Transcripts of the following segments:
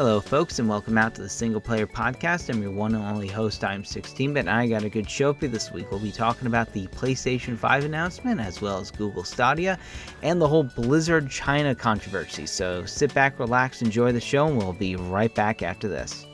Hello folks, and welcome out to the Single Player Podcast. I'm your one and only host, I'm16bit, and I got a good show for you this week. We'll be talking about the PlayStation 5 announcement, as well as Google Stadia, and the whole Blizzard China controversy. So sit back, relax, enjoy the show, and we'll be right back after this.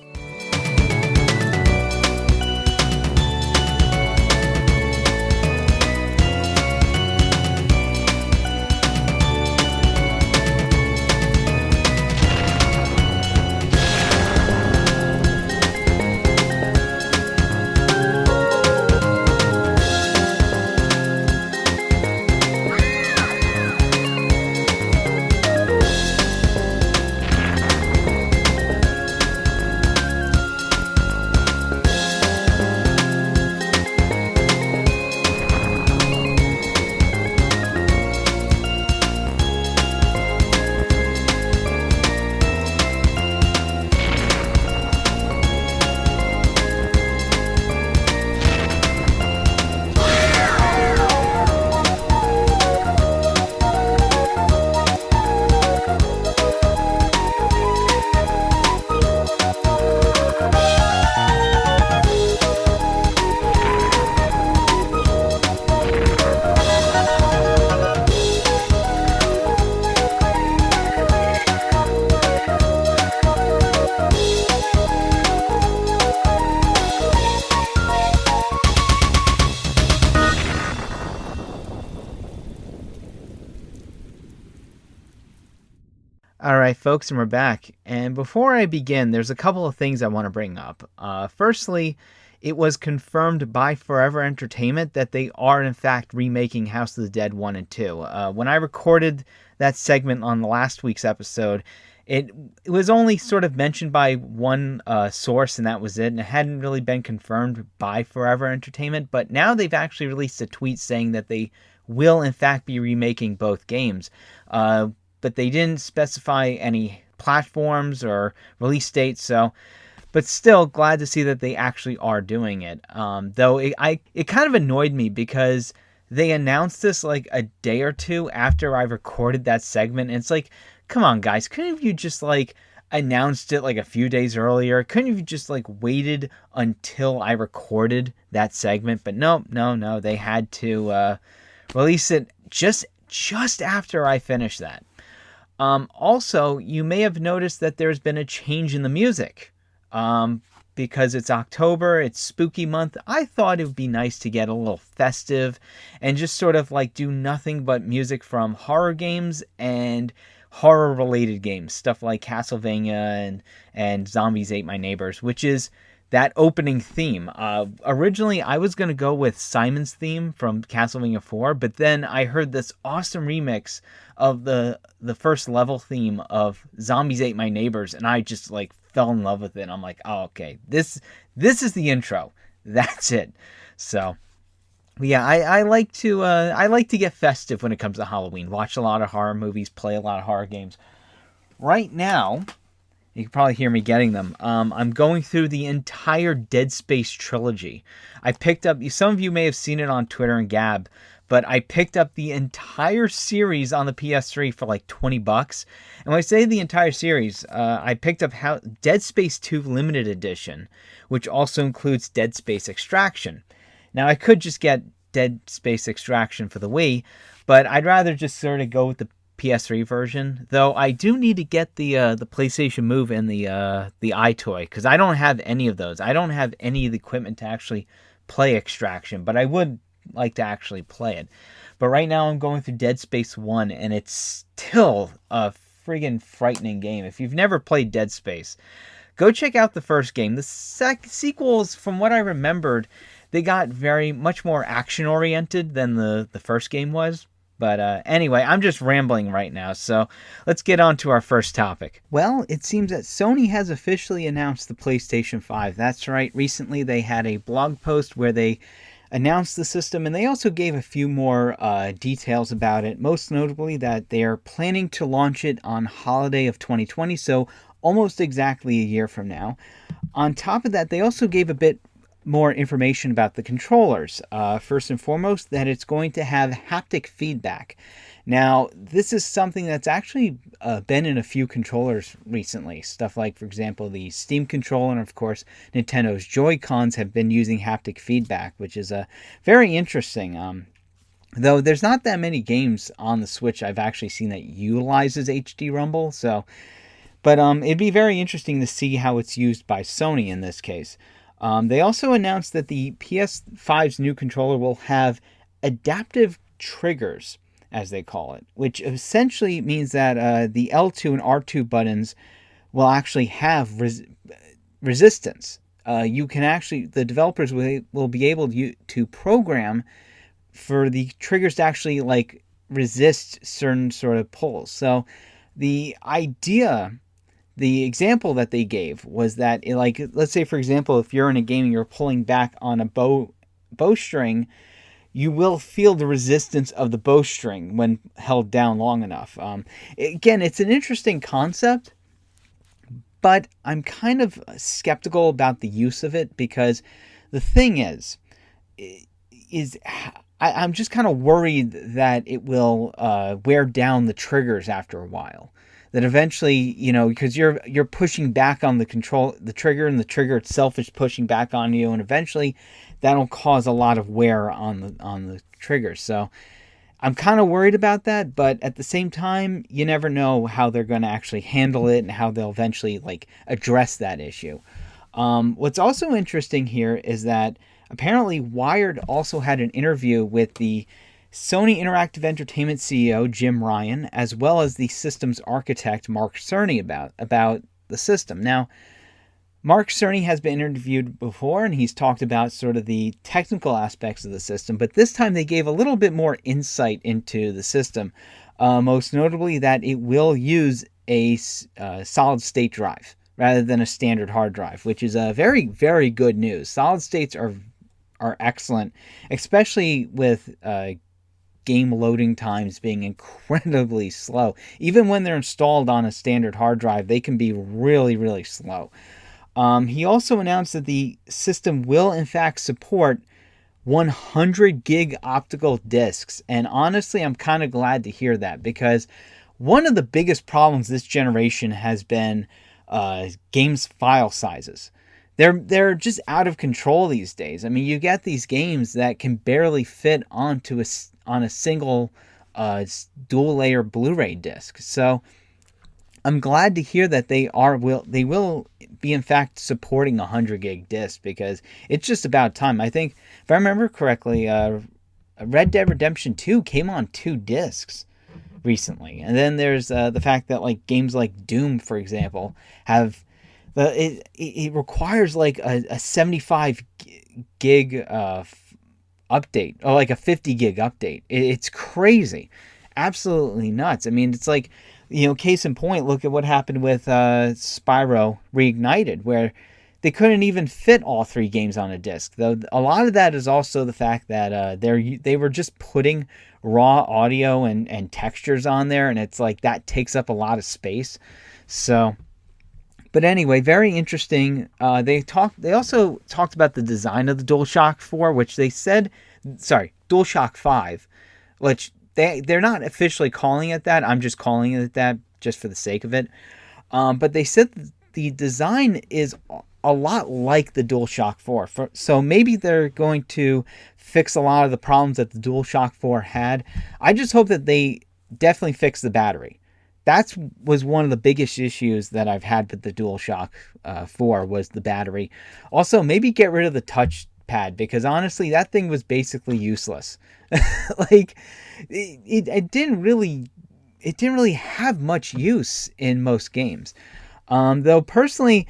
Alright folks, and we're back. And before I begin, there's a couple of things I want to bring up. Firstly, it was confirmed by Forever Entertainment that they are in fact remaking House of the Dead 1 and 2. When I recorded that segment on the last week's episode, it was only sort of mentioned by one source, and that was it, and it hadn't really been confirmed by Forever Entertainment, but now they've actually released a tweet saying that they will in fact be remaking both games. But they didn't specify any platforms or release dates, but still glad to see that they actually are doing it. Though it kind of annoyed me because they announced this like a day or two after I recorded that segment, and it's like, come on guys, couldn't you just like announced it like a few days earlier? Couldn't you just like waited until I recorded that segment? But no, they had to release it just after I finished that. Also, you may have noticed that there's been a change in the music. Because it's October, it's spooky month, I thought it would be nice to get a little festive and just sort of like do nothing but music from horror games and horror-related games. Stuff like Castlevania and Zombies Ate My Neighbors, which is that opening theme. Originally, I was going to go with Simon's theme from Castlevania 4, but then I heard this awesome remix of the first level theme of Zombies Ate My Neighbors, and I just like fell in love with it. I'm like, oh, okay, this is the intro. That's it. So, yeah, I like to get festive when it comes to Halloween. Watch a lot of horror movies, play a lot of horror games. Right now, you can probably hear me getting them. I'm going through the entire Dead Space trilogy. I picked up, some of you may have seen it on Twitter and Gab, but I picked up the entire series on the PS3 for like $20. And when I say the entire series, I picked up Dead Space 2 Limited Edition, which also includes Dead Space Extraction. Now, I could just get Dead Space Extraction for the Wii, but I'd rather just sort of go with the PS3 version, though I do need to get the PlayStation Move and the iToy, because I don't have any of those. I don't have any of the equipment to actually play Extraction, but I would like to actually play it. But right now I'm going through Dead Space 1, and it's still a friggin' frightening game. If you've never played Dead Space, go check out the first game. The sequels, from what I remembered, they got very much more action-oriented than the first game was. But anyway, I'm just rambling right now, so let's get on to our first topic. Well, it seems that Sony has officially announced the PlayStation 5. That's right, recently they had a blog post where they announced the system, and they also gave a few more details about it, most notably that they are planning to launch it on holiday of 2020, so almost exactly a year from now. On top of that, they also gave a bit more information about the controllers. First and foremost, that it's going to have haptic feedback. Now, this is something that's actually been in a few controllers recently. Stuff like, for example, the Steam controller, and of course, Nintendo's Joy-Cons have been using haptic feedback, which is very interesting. Though there's not that many games on the Switch I've actually seen that utilizes HD Rumble, but it'd be very interesting to see how it's used by Sony in this case. They also announced that the PS5's new controller will have adaptive triggers, as they call it, which essentially means that the L2 and R2 buttons will actually have resistance. The developers will be able to program for the triggers to actually like resist certain sort of pulls. So the example that they gave was that, like, let's say, for example, if you're in a game and you're pulling back on a bowstring, you will feel the resistance of the bowstring when held down long enough. Again, it's an interesting concept, but I'm kind of skeptical about the use of it, because the thing is I'm just kind of worried that it will wear down the triggers after a while. That eventually, because you're pushing back on the trigger, and the trigger itself is pushing back on you, and eventually that'll cause a lot of wear on the trigger. So I'm kind of worried about that, but at the same time, you never know how they're going to actually handle it and how they'll eventually like address that issue. What's also interesting here is that apparently Wired also had an interview with the Sony Interactive Entertainment CEO Jim Ryan, as well as the system's architect Mark Cerny about the system. Now, Mark Cerny has been interviewed before, and he's talked about sort of the technical aspects of the system, but this time they gave a little bit more insight into the system, most notably that it will use a solid-state drive rather than a standard hard drive, which is a very, very good news. Solid states are excellent, especially with game loading times being incredibly slow. Even when they're installed on a standard hard drive, they can be really, really slow. He also announced that the system will in fact support 100 gig optical discs, and honestly, I'm kind of glad to hear that, because one of the biggest problems this generation has been games file sizes. They're just out of control these days. I mean, you get these games that can barely fit on a single dual layer Blu-ray disc. So I'm glad to hear that they will be in fact supporting 100 gig disc, because it's just about time. I think, if I remember correctly, Red Dead Redemption 2 came on 2 discs recently, and then there's the fact that like games like Doom, for example, have it requires like a 75 gig update, or like a 50 gig update. It's crazy, absolutely nuts. I mean, it's like, case in point, look at what happened with Spyro Reignited, where they couldn't even fit all 3 games on a disc. Though a lot of that is also the fact that they were just putting raw audio and textures on there, and it's like that takes up a lot of space. So, but anyway, very interesting. They also talked about the design of the DualShock 4, which they said, DualShock 5, which they're not officially calling it that. I'm just calling it that just for the sake of it. But they said the design is a lot like the DualShock 4. So maybe they're going to fix a lot of the problems that the DualShock 4 had. I just hope that they definitely fix the battery. That was one of the biggest issues that I've had with the DualShock 4 was the battery. Also, maybe get rid of the touchpad, because honestly, that thing was basically useless. Like, it didn't really have much use in most games. Though personally,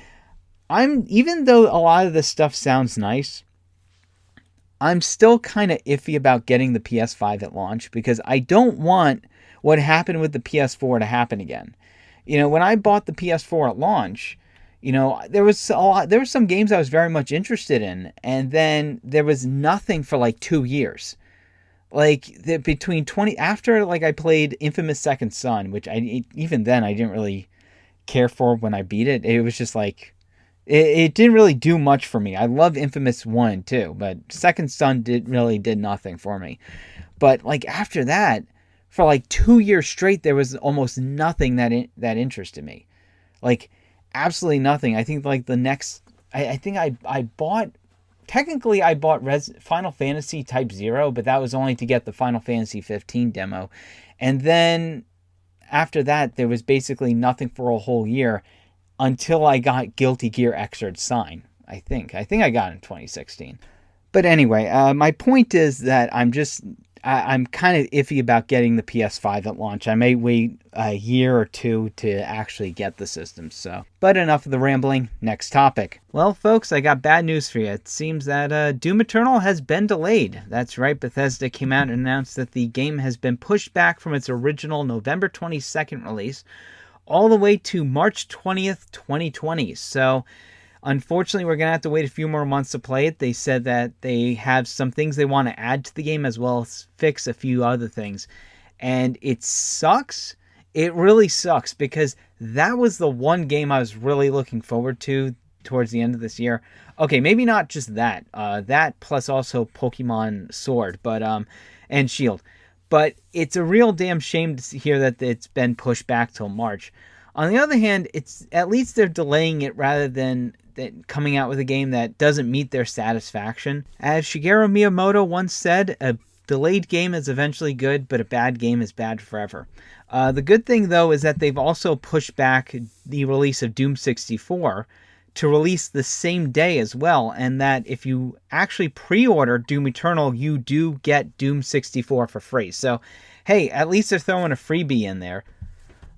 even though a lot of this stuff sounds nice, I'm still kind of iffy about getting the PS5 at launch, because I don't want what happened with the PS4 to happen again. When I bought the PS4 at launch, there was some games I was very much interested in, and then there was nothing for like 2 years. Like after like I played Infamous Second Son, which even then I didn't really care for when I beat it. It was just like, It didn't really do much for me. I love Infamous 1 and 2, but Second Son did nothing for me. But like after that, for like 2 years straight, there was almost nothing that interested me. Like absolutely nothing. I think like the next, I think I bought, technically I bought Final Fantasy Type 0, but that was only to get the Final Fantasy 15 demo. And then after that, there was basically nothing for a whole year until I got Guilty Gear Xrd Sign. I think I got it in 2016. But anyway, my point is that I'm kind of iffy about getting the PS5 at launch. I may wait a year or two to actually get the system. So, but enough of the rambling. Next topic. Well, folks, I got bad news for you. It seems that Doom Eternal has been delayed. That's right. Bethesda came out and announced that the game has been pushed back from its original November 22nd release all the way to March 20th, 2020. So, unfortunately, we're going to have to wait a few more months to play it. They said that they have some things they want to add to the game as well as fix a few other things. And it sucks. It really sucks because that was the one game I was really looking forward to towards the end of this year. Okay, maybe not just that. That plus also Pokemon Sword and Shield. But it's a real damn shame to hear that it's been pushed back till March. On the other hand, it's at least they're delaying it rather than coming out with a game that doesn't meet their satisfaction. As Shigeru Miyamoto once said, a delayed game is eventually good, but a bad game is bad forever. The good thing, though, is that they've also pushed back the release of Doom 64 to release the same day as well, and that if you actually pre-order Doom Eternal, you do get Doom 64 for free. So, hey, at least they're throwing a freebie in there.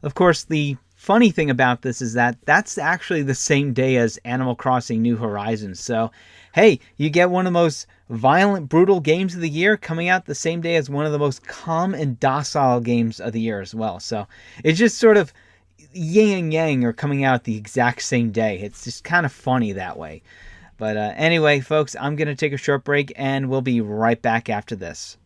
Of course, the funny thing about this is that that's actually the same day as Animal Crossing New Horizons. So, hey, you get one of the most violent, brutal games of the year coming out the same day as one of the most calm and docile games of the year as well. So, it's just sort of yin and yang are coming out the exact same day. It's just kind of funny that way. But anyway, folks, I'm going to take a short break and we'll be right back after this.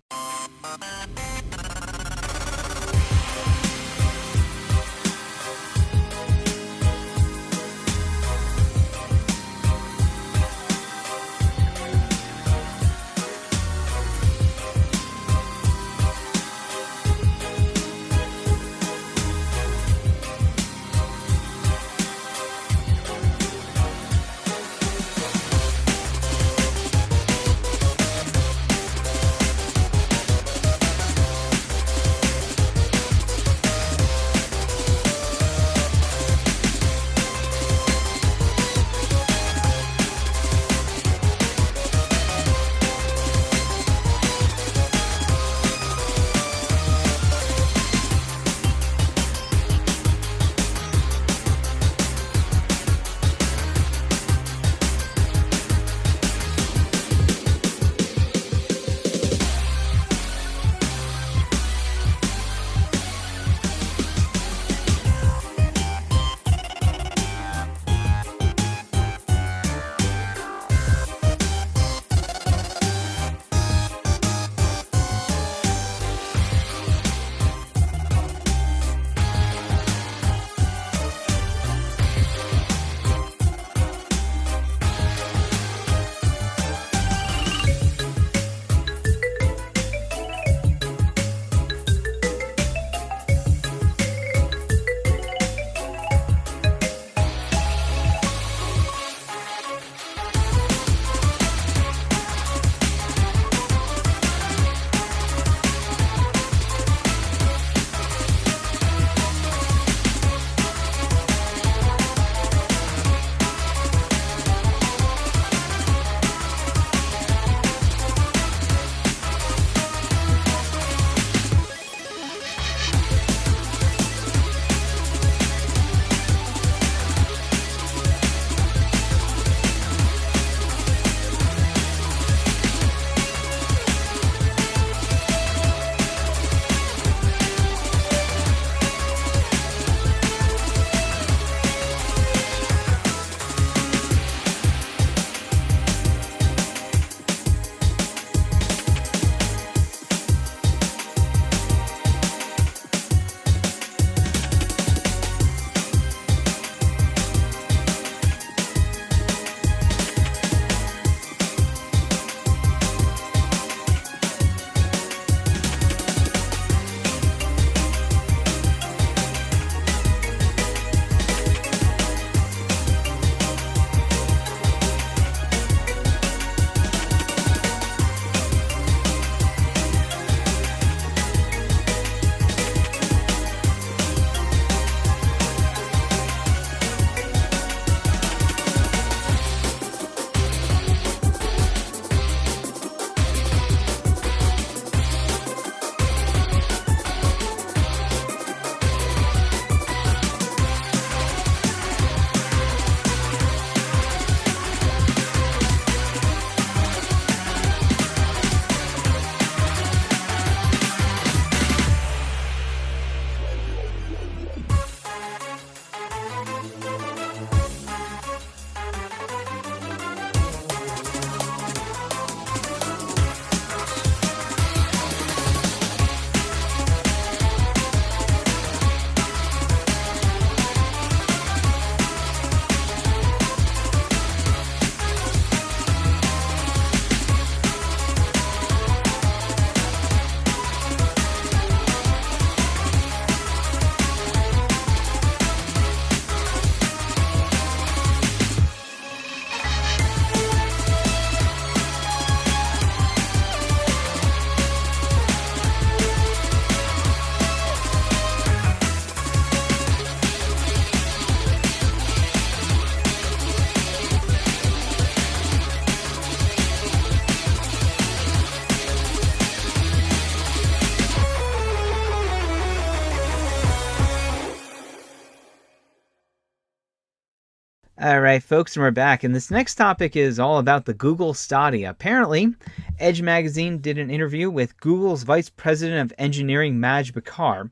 All right, folks, and we're back. And this next topic is all about the Google Stadia. Apparently, Edge Magazine did an interview with Google's Vice President of Engineering, Maj Bakar.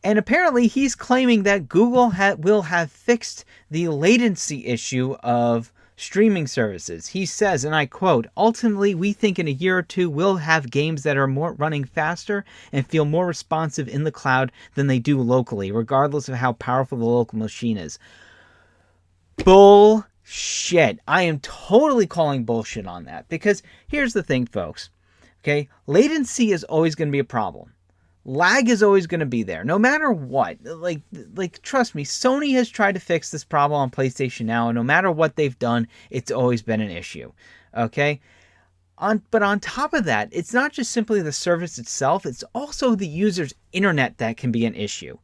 And apparently, he's claiming that Google will have fixed the latency issue of streaming services. He says, and I quote, "Ultimately, we think in a year or two, we'll have games that are more running faster and feel more responsive in the cloud than they do locally, regardless of how powerful the local machine is." Bullshit. I am totally calling bullshit on that, because here's the thing, folks. Okay, latency is always going to be a problem. Lag is always going to be there, no matter what. Like, trust me, Sony has tried to fix this problem on PlayStation Now, and no matter what they've done, it's always been an issue. Okay? But on top of that, it's not just simply the service itself, it's also the user's internet that can be an issue.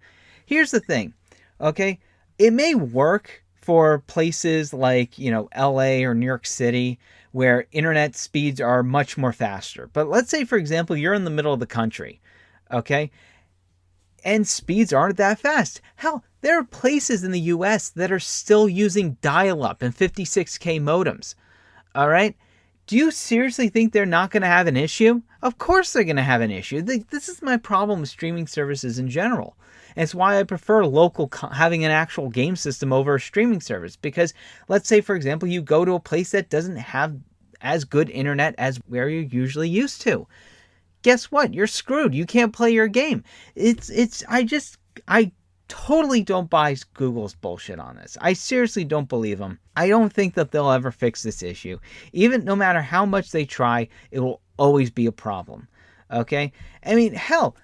Here's the thing, okay? It may work for places like, LA or New York City, where internet speeds are much more faster. But let's say, for example, you're in the middle of the country, okay? And speeds aren't that fast. Hell, there are places in the US that are still using dial-up and 56K modems, all right? Do you seriously think they're not going to have an issue? Of course they're going to have an issue. This is my problem with streaming services in general. And it's why I prefer having an actual game system over a streaming service. Because let's say, for example, you go to a place that doesn't have as good internet as where you're usually used to. Guess what? You're screwed. You can't play your game. I totally don't buy Google's bullshit on this. I seriously don't believe them. I don't think that they'll ever fix this issue. Even no matter how much they try, it will always be a problem. Okay? I mean, hell,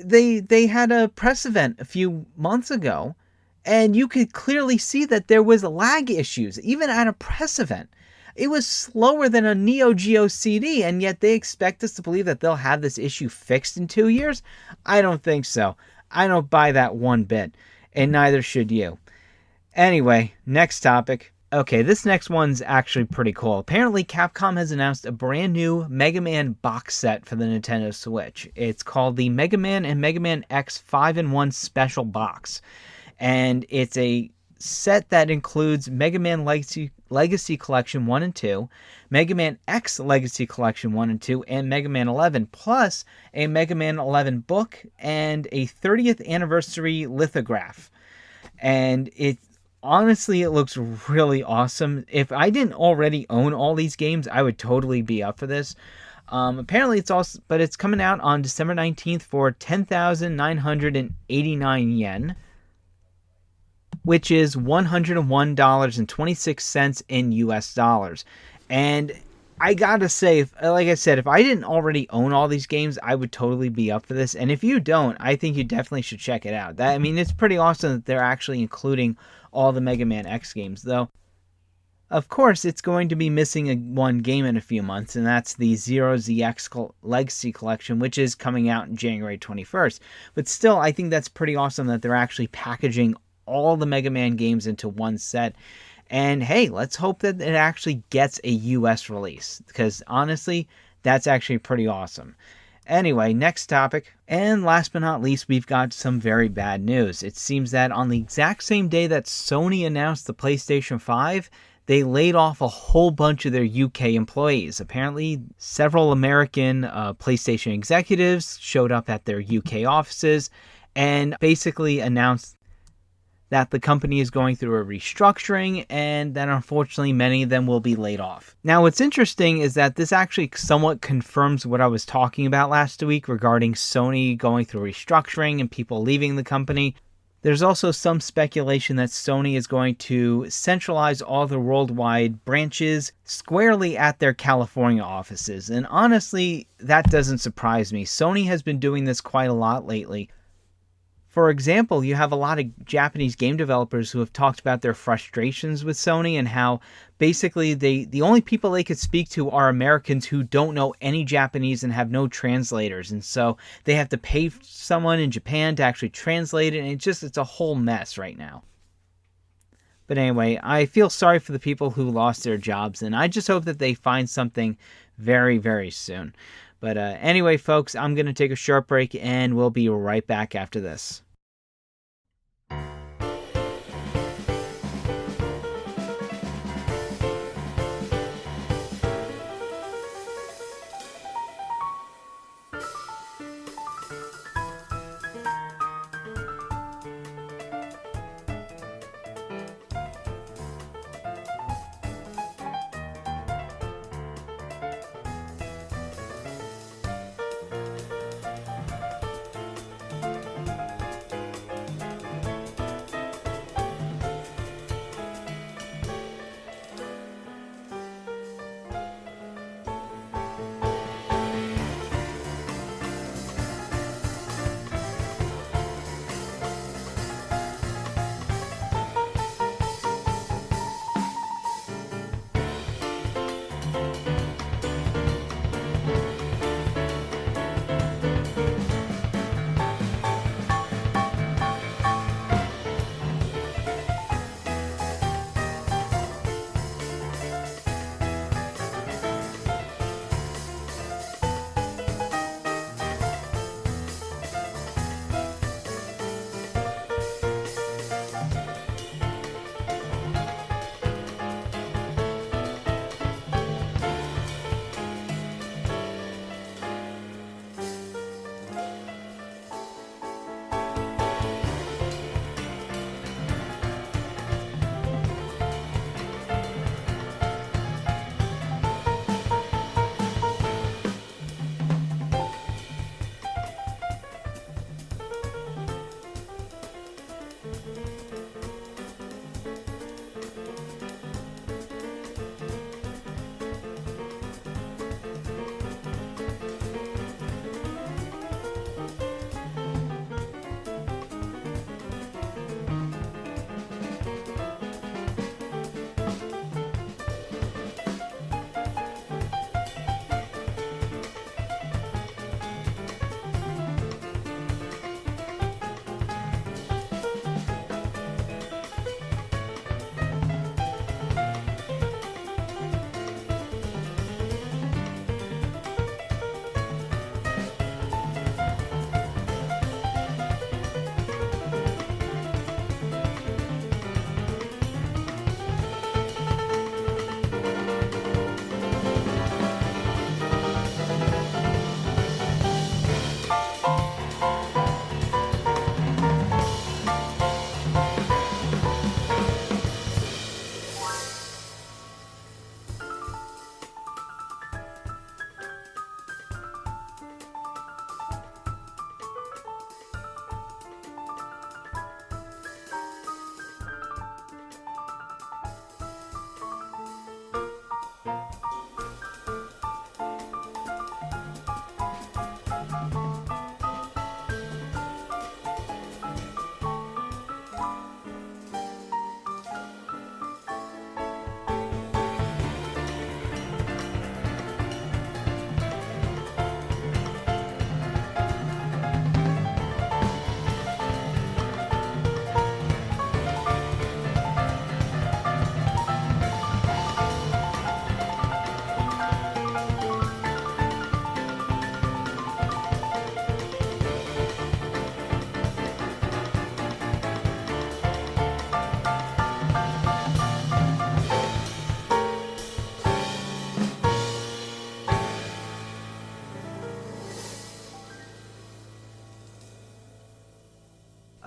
they had a press event a few months ago, and you could clearly see that there was lag issues, even at a press event. It was slower than a Neo Geo CD, and yet they expect us to believe that they'll have this issue fixed in 2 years? I don't think so. I don't buy that one bit, and neither should you. Anyway, next topic. Okay, this next one's actually pretty cool. Apparently, Capcom has announced a brand new Mega Man box set for the Nintendo Switch. It's called the Mega Man and Mega Man X 5-in-1 Special Box. And it's a set that includes Mega Man Legacy Collection 1 and 2, Mega Man X Legacy Collection 1 and 2, and Mega Man 11, plus a Mega Man 11 book and a 30th anniversary lithograph. And honestly, it looks really awesome. If I didn't already own all these games, I would totally be up for this. Apparently, it's coming out on December 19th for 10,989 yen, which is $101.26 in US dollars. And I gotta say, like I said, if I didn't already own all these games, I would totally be up for this. And if you don't, I think you definitely should check it out. It's pretty awesome that they're actually including all the Mega Man X games, though. Of course, it's going to be missing one game in a few months, and that's the Zero ZX Legacy Collection, which is coming out on January 21st. But still, I think that's pretty awesome that they're actually packaging all the Mega Man games into one set. And hey, let's hope that it actually gets a US release, because honestly, that's actually pretty awesome. Anyway, next topic. And last but not least, we've got some very bad news. It seems that on the exact same day that Sony announced the PlayStation 5, they laid off a whole bunch of their UK employees. Apparently, several American PlayStation executives showed up at their UK offices and basically announced that the company is going through a restructuring and that unfortunately many of them will be laid off. Now, what's interesting is that this actually somewhat confirms what I was talking about last week regarding Sony going through restructuring and people leaving the company. There's also some speculation that Sony is going to centralize all the worldwide branches squarely at their California offices. And honestly, that doesn't surprise me. Sony has been doing this quite a lot lately. For example, you have a lot of Japanese game developers who have talked about their frustrations with Sony and how basically the only people they could speak to are Americans who don't know any Japanese and have no translators. And so they have to pay someone in Japan to actually translate it. And it's a whole mess right now. But anyway, I feel sorry for the people who lost their jobs, and I just hope that they find something very, very soon. But anyway, folks, I'm going to take a short break, and we'll be right back after this.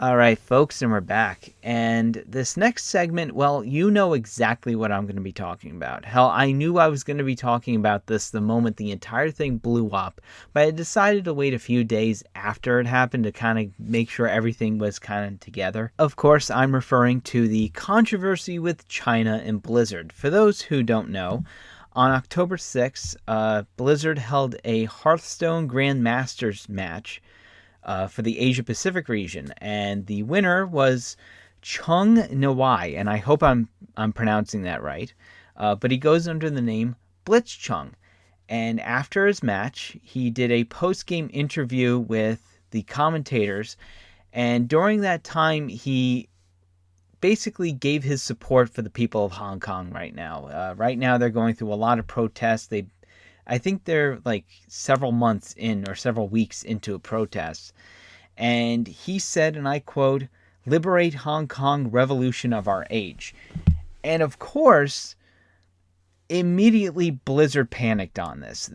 All right, folks, and we're back. And this next segment, well, you know exactly what I'm going to be talking about. Hell, I knew I was going to be talking about this the moment the entire thing blew up, but I decided to wait a few days after it happened to kind of make sure everything was kind of together. Of course, I'm referring to the controversy with China and Blizzard. For those who don't know, on October 6th, Blizzard held a Hearthstone Grandmasters match for the Asia Pacific region, and the winner was Chung Nawai, and I hope I'm pronouncing that right. But he goes under the name Blitzchung. And after his match, he did a post-game interview with the commentators, and during that time, he basically gave his support for the people of Hong Kong right now. Right now, they're going through a lot of protests. I think they're like several months in or several weeks into a protest. And he said, and I quote, "Liberate Hong Kong, revolution of our age." And of course, immediately Blizzard panicked on this.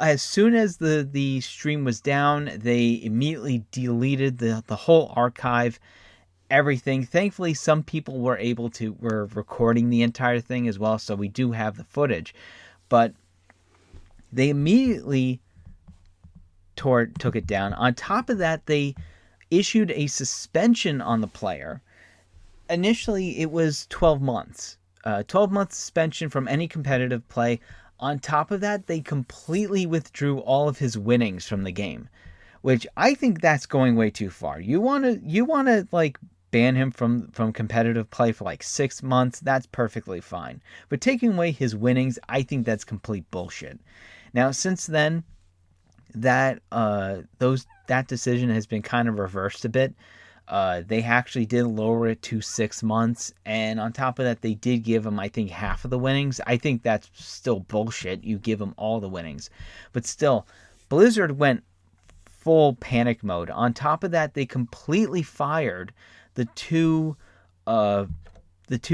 As soon as the stream was down, they immediately deleted the whole archive, everything. Thankfully, some people were recording the entire thing as well, so we do have the footage. But they immediately took it down. On top of that, they issued a suspension on the player. Initially, it was 12 months. 12-month suspension from any competitive play. On top of that, they completely withdrew all of his winnings from the game, which I think that's going way too far. You want to like ban him from competitive play for like 6 months, that's perfectly fine. But taking away his winnings, I think that's complete bullshit. Now, since then, that decision has been kind of reversed a bit. They actually did lower it to 6 months, and on top of that, they did give him, I think, half of the winnings. I think that's still bullshit. You give him all the winnings. But still, Blizzard went full panic mode. On top of that, they completely fired the two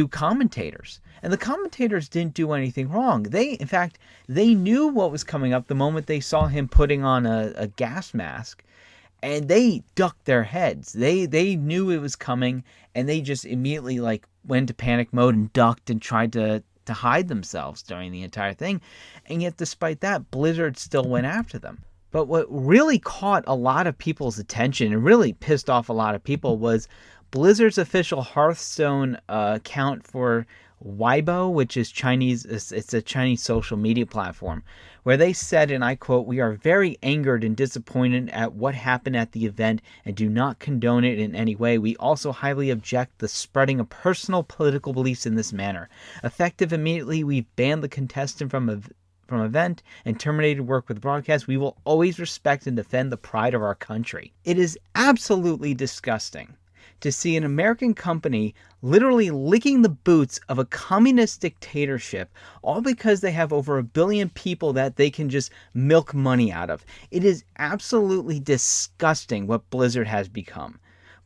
commentators. And the commentators didn't do anything wrong. In fact, they knew what was coming up the moment they saw him putting on a gas mask, and they ducked their heads. They knew it was coming, and they just immediately like went into panic mode and ducked and tried to hide themselves during the entire thing. And yet, despite that, Blizzard still went after them. But what really caught a lot of people's attention and really pissed off a lot of people was Blizzard's official Hearthstone account for Weibo, which is Chinese. It's a Chinese social media platform, where they said, and I quote, "We are very angered and disappointed at what happened at the event and do not condone it in any way. We also highly object the spreading of personal political beliefs in this manner. Effective immediately, we've banned the contestant from event and terminated work with broadcast. We will always respect and defend the pride of our country." It is absolutely disgusting to see an American company literally licking the boots of a communist dictatorship, all because they have over 1 billion people that they can just milk money out of. It is absolutely disgusting what Blizzard has become.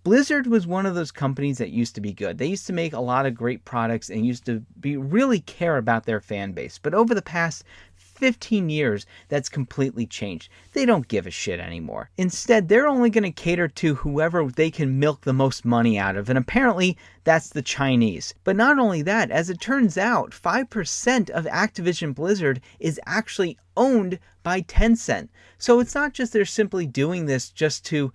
Blizzard was one of those companies that used to be good. They used to make a lot of great products and used to really care about their fan base. But over the past 15 years, that's completely changed. They don't give a shit anymore. Instead, they're only going to cater to whoever they can milk the most money out of, and apparently that's the Chinese. But not only that, as it turns out, 5% of Activision Blizzard is actually owned by Tencent. So it's not just they're simply doing this just to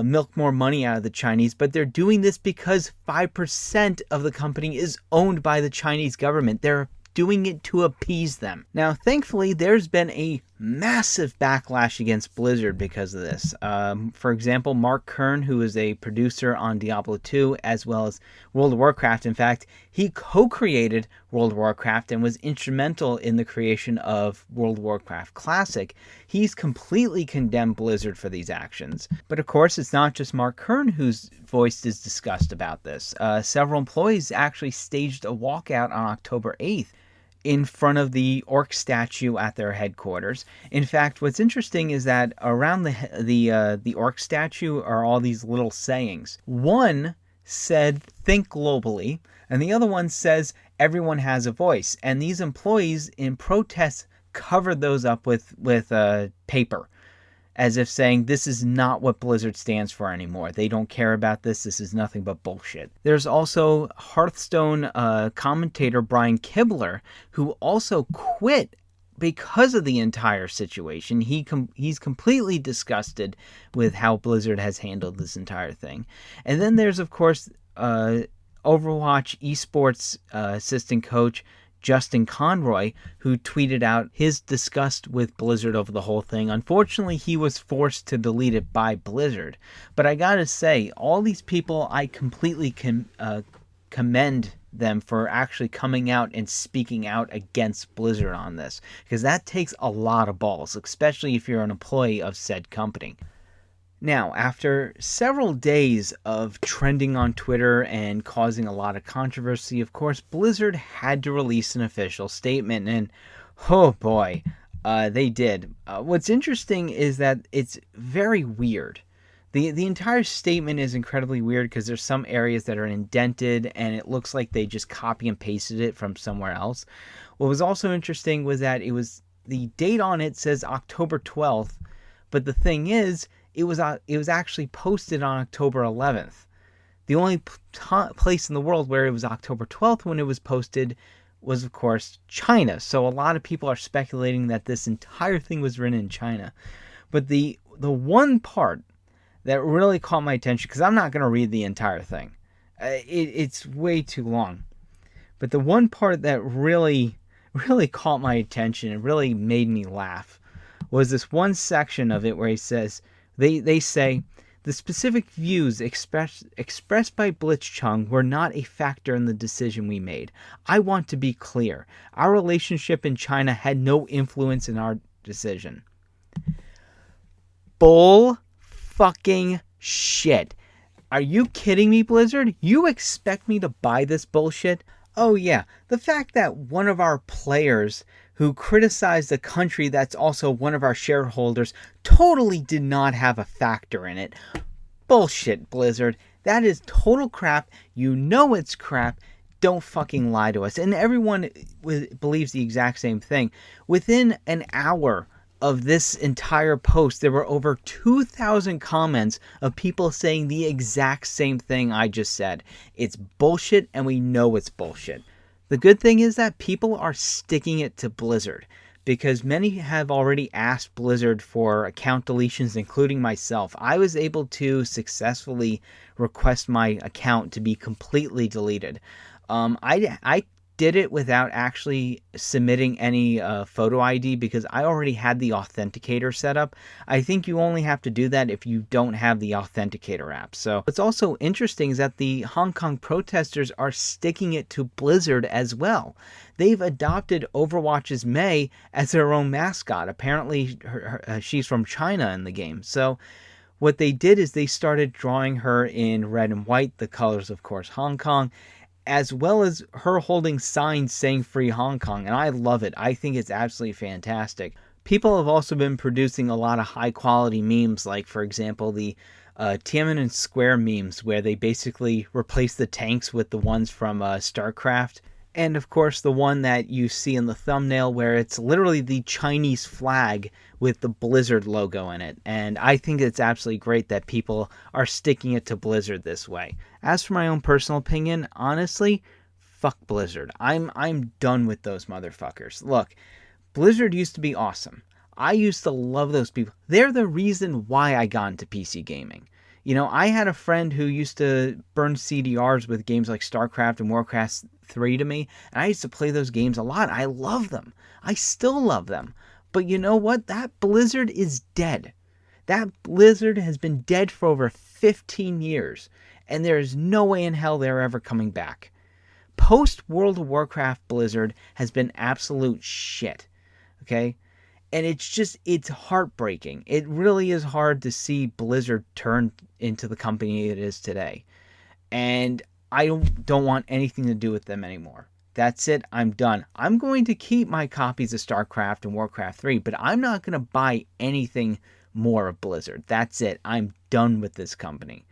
milk more money out of the Chinese, but they're doing this because 5% of the company is owned by the Chinese government. They're doing it to appease them. Now, thankfully, there's been a massive backlash against Blizzard because of this. For example, Mark Kern, who is a producer on Diablo 2 as well as World of Warcraft. In fact, he co-created World of Warcraft and was instrumental in the creation of World of Warcraft Classic. He's completely condemned Blizzard for these actions. But of course, it's not just Mark Kern who's voiced his disgust about this. Several employees actually staged a walkout on October 8th in front of the orc statue at their headquarters. In fact, what's interesting is that around the orc statue are all these little sayings. One said, "Think globally," and the other one says, "Everyone has a voice." And these employees in protest covered those up with paper. as if saying this is not what Blizzard stands for anymore. They don't care about this. This is nothing but bullshit. There's also Hearthstone commentator Brian Kibler, who also quit because of the entire situation. He's completely disgusted with how Blizzard has handled this entire thing. And then there's, of course, Overwatch esports assistant coach Justin Conroy, who tweeted out his disgust with Blizzard over the whole thing. Unfortunately, he was forced to delete it by Blizzard. But I gotta say, all these people, I completely commend them for actually coming out and speaking out against Blizzard on this, because that takes a lot of balls, especially if you're an employee of said company. Now, after several days of trending on Twitter and causing a lot of controversy, of course, Blizzard had to release an official statement, and oh boy, they did. What's interesting is that it's very weird. The entire statement is incredibly weird because there's some areas that are indented and it looks like they just copy and pasted it from somewhere else. What was also interesting was that the date on it says October 12th, but the thing is, it was actually posted on October 11th. The only place in the world where it was October 12th when it was posted was, of course, China. So a lot of people are speculating that this entire thing was written in China. But the one part that really caught my attention, because I'm not going to read the entire thing. It's way too long. But the one part that really caught my attention and really made me laugh was this one section of it where he says, They say, the specific views expressed by Blitzchung were not a factor in the decision we made. I want to be clear. Our relationship in China had no influence in our decision. Bull fucking shit. Are you kidding me, Blizzard? You expect me to buy this bullshit? Oh yeah, the fact that one of our players who criticized the country that's also one of our shareholders totally did not have a factor in it. Bullshit, Blizzard. That is total crap. You know it's crap. Don't fucking lie to us. And everyone believes the exact same thing. Within an hour of this entire post, there were over 2,000 comments of people saying the exact same thing I just said. It's bullshit, and we know it's bullshit. The good thing is that people are sticking it to Blizzard, because many have already asked Blizzard for account deletions, including myself. I was able to successfully request my account to be completely deleted. I did it without actually submitting any photo ID because I already had the authenticator set up. I think you only have to do that if you don't have the authenticator app. So what's also interesting is that the Hong Kong protesters are sticking it to Blizzard as well. They've adopted Overwatch's Mei as their own mascot. Apparently she's from China in the game. So what they did is they started drawing her in red and white, the colors, of course, Hong Kong, as well as her holding signs saying Free Hong Kong, and I love it. I think it's absolutely fantastic. People have also been producing a lot of high-quality memes, like, for example, the Tiananmen Square memes, where they basically replace the tanks with the ones from StarCraft. And, of course, the one that you see in the thumbnail where it's literally the Chinese flag with the Blizzard logo in it. And I think it's absolutely great that people are sticking it to Blizzard this way. As for my own personal opinion, honestly, fuck Blizzard. I'm done with those motherfuckers. Look, Blizzard used to be awesome. I used to love those people. They're the reason why I got into PC gaming. You know, I had a friend who used to burn CDRs with games like StarCraft and Warcraft 3 to me, and I used to play those games a lot. I love them. I still love them. But you know what? That Blizzard is dead. That Blizzard has been dead for over 15 years, and there is no way in hell they're ever coming back. Post-World of Warcraft Blizzard has been absolute shit. Okay? And it's heartbreaking. It really is hard to see Blizzard turn into the company it is today. And I don't want anything to do with them anymore. That's it. I'm done. I'm going to keep my copies of StarCraft and Warcraft 3, but I'm not going to buy anything more of Blizzard. That's it. I'm done with this company.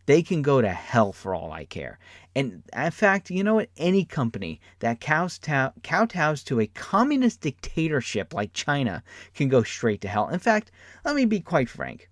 they can go to hell for all I care. And in fact, you know what? Any company that kowtows to a communist dictatorship like China can go straight to hell. In fact, let me be quite frank.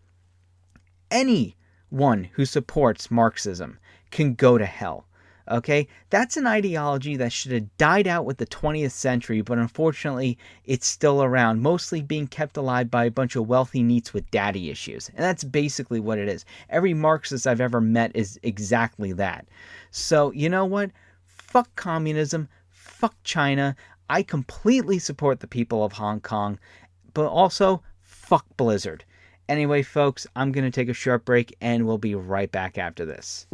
Anyone who supports Marxism can go to hell. Okay? That's an ideology that should have died out with the 20th century, but unfortunately, it's still around, mostly being kept alive by a bunch of wealthy neets with daddy issues. And that's basically what it is. Every Marxist I've ever met is exactly that. So, you know what? Fuck communism. Fuck China. I completely support the people of Hong Kong, but also fuck Blizzard. Anyway, folks, I'm going to take a short break and we'll be right back after this.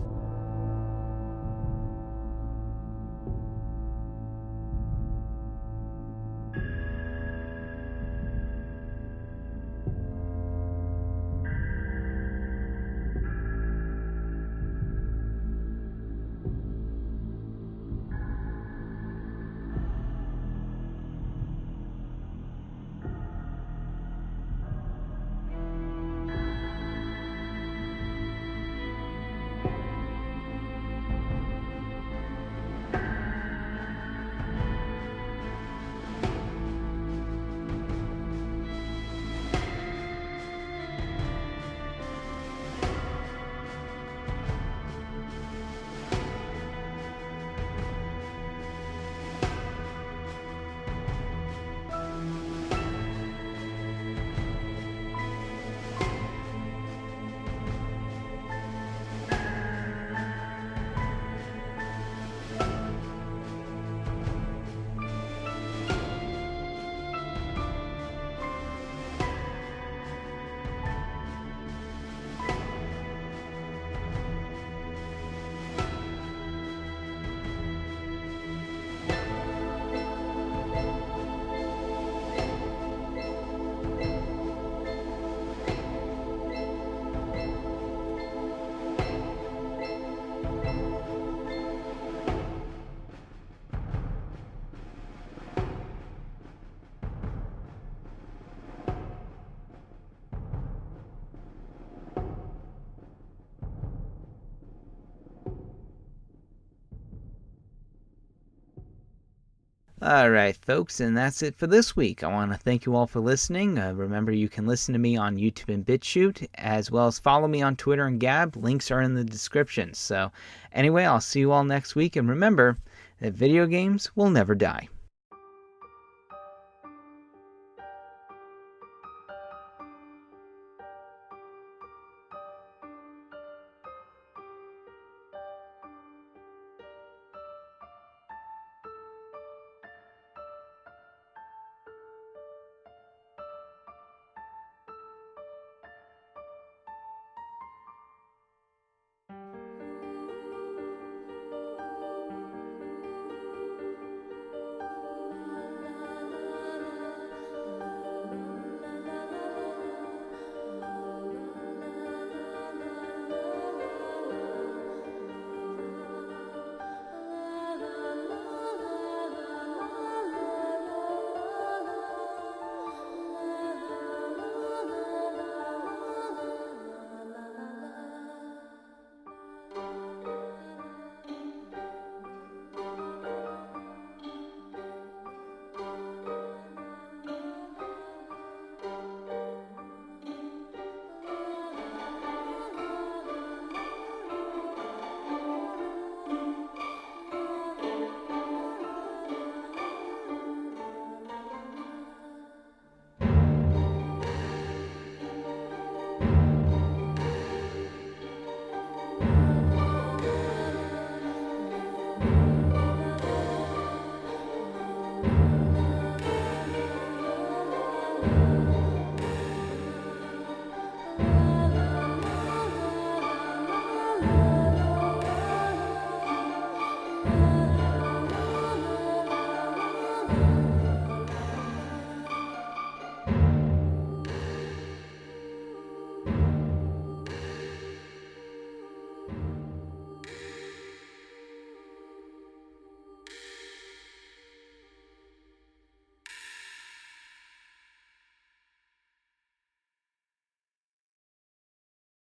All right, folks, and that's it for this week. I want to thank you all for listening. Remember, you can listen to me on YouTube and BitChute, as well as follow me on Twitter and Gab. Links are in the description. So, anyway, I'll see you all next week, and remember that video games will never die.